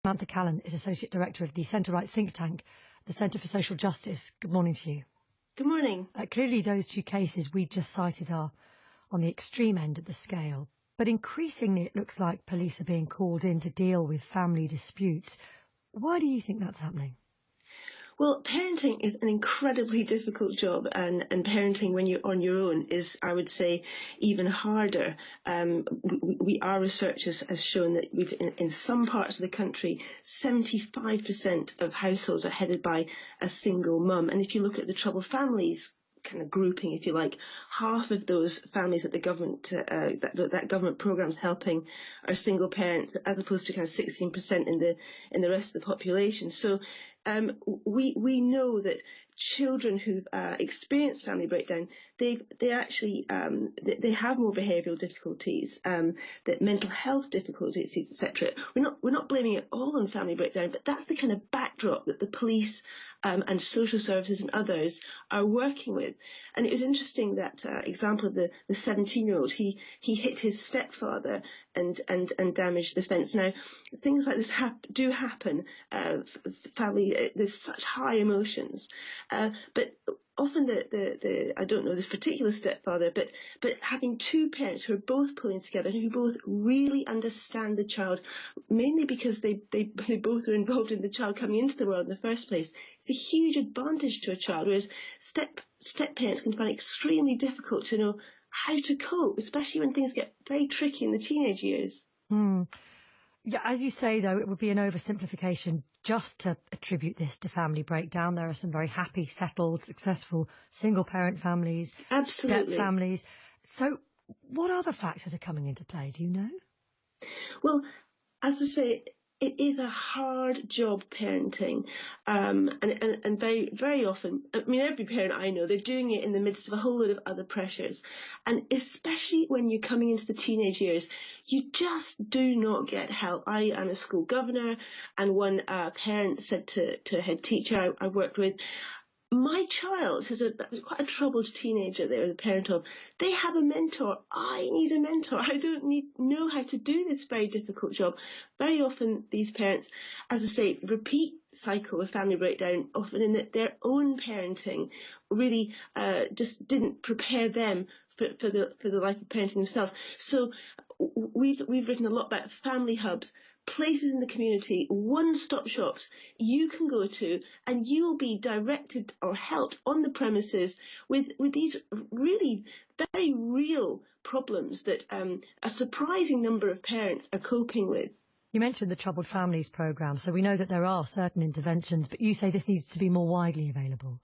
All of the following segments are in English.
Samantha Callan is Associate Director of the centre-right think tank, the Centre for Social Justice. Good morning to you. Good morning. Clearly those two cases we just cited are on the extreme end of the scale, but increasingly it looks like police are being called in to deal with family disputes. Why do you think that's happening? Well, parenting is an incredibly difficult job, and parenting when you're on your own is, I would say, even harder. Our research has shown that in some parts of the country, 75% of households are headed by a single mum. And if you look at the troubled families kind of grouping, if you like, half of those families that the government that government program's helping are single parents, as opposed to kind of 16% in the rest of the population. So we know that children who've experienced family breakdown, they actually they have more behavioural difficulties, that mental health difficulties, etc. We're not blaming it all on family breakdown, but that's the kind of backdrop that the police and social services and others are working with. And it was interesting that example of the 17-year-old. He hit his stepfather and damaged the fence. Now, things like this do happen. Family, there's such high emotions, but often the I don't know this particular stepfather, but having two parents who are both pulling together, who both really understand the child, mainly because they both are involved in the child coming into the world in the first place. It's a huge advantage to a child, whereas step parents can find it extremely difficult to know how to cope, especially when things get very tricky in the teenage years. Yeah, as you say, though, it would be an oversimplification just to attribute this to family breakdown. There are some very happy, settled, successful single-parent families, Absolutely. step families. So what other factors are coming into play? Do you know? Well, as I say, it is a hard job, parenting, and very, very often, I mean, every parent I know, they're doing it in the midst of a whole load of other pressures. And especially when you're coming into the teenage years, you just do not get help. I am a school governor, and one parent said to a head teacher I worked with, my child is quite a troubled teenager they're the parent of. They have a mentor. I need a mentor. I don't know how to do this very difficult job. Very often these parents, as I say, repeat cycle of family breakdown, often in that their own parenting really just didn't prepare them for the life of parenting themselves. So we've written a lot about family hubs, places in the community, one-stop shops you can go to, and you will be directed or helped on the premises with these really very real problems that a surprising number of parents are coping with. You mentioned the Troubled Families programme, so we know that there are certain interventions, but you say this needs to be more widely available.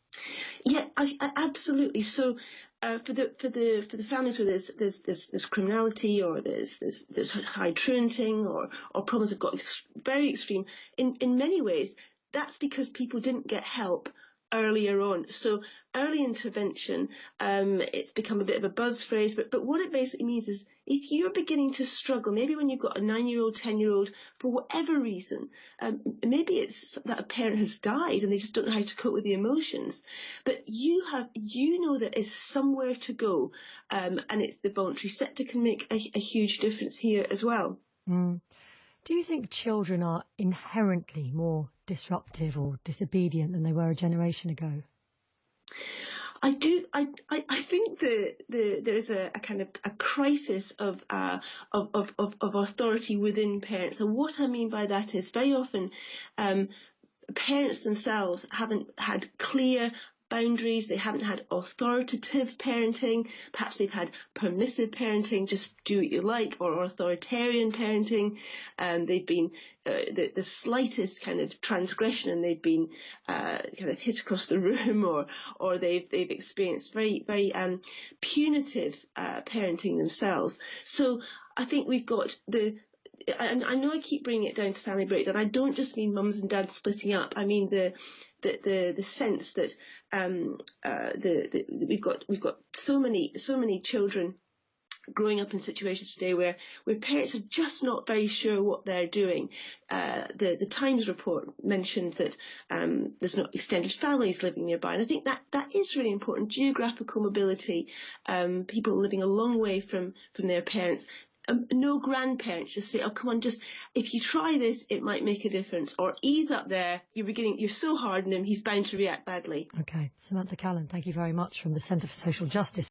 Yeah, absolutely. So for the families where there's criminality, or there's high truanting, or problems have got very extreme, in many ways that's because people didn't get help earlier on. So early intervention, it's become a bit of a buzz phrase, but what it basically means is if you're beginning to struggle, maybe when you've got a 9-year-old, 10-year-old, for whatever reason, maybe it's that a parent has died and they just don't know how to cope with the emotions, but you know there is somewhere to go, and it's the voluntary sector can make a huge difference here as well. Do you think children are inherently more disruptive or disobedient than they were a generation ago? I do. I think there is a kind of a crisis of authority within parents, and what I mean by that is very often parents themselves haven't had clear boundaries. They haven't had authoritative parenting. Perhaps they've had permissive parenting, just do what you like, or authoritarian parenting. They've been the slightest kind of transgression, and they've been kind of hit across the room, or they've experienced very, very punitive parenting themselves. So I think we've got I know I keep bringing it down to family breakdown. I don't just mean mums and dads splitting up. I mean the sense that we've got so many children growing up in situations today where parents are just not very sure what they're doing. The Times report mentioned that there's not extended families living nearby, and I think that is really important. Geographical mobility, people living a long way from their parents. No grandparents just say, oh, come on, just, if you try this, it might make a difference. Or ease up there, you're so hard on him, he's bound to react badly. Okay. Samantha Callan, thank you very much from the Centre for Social Justice.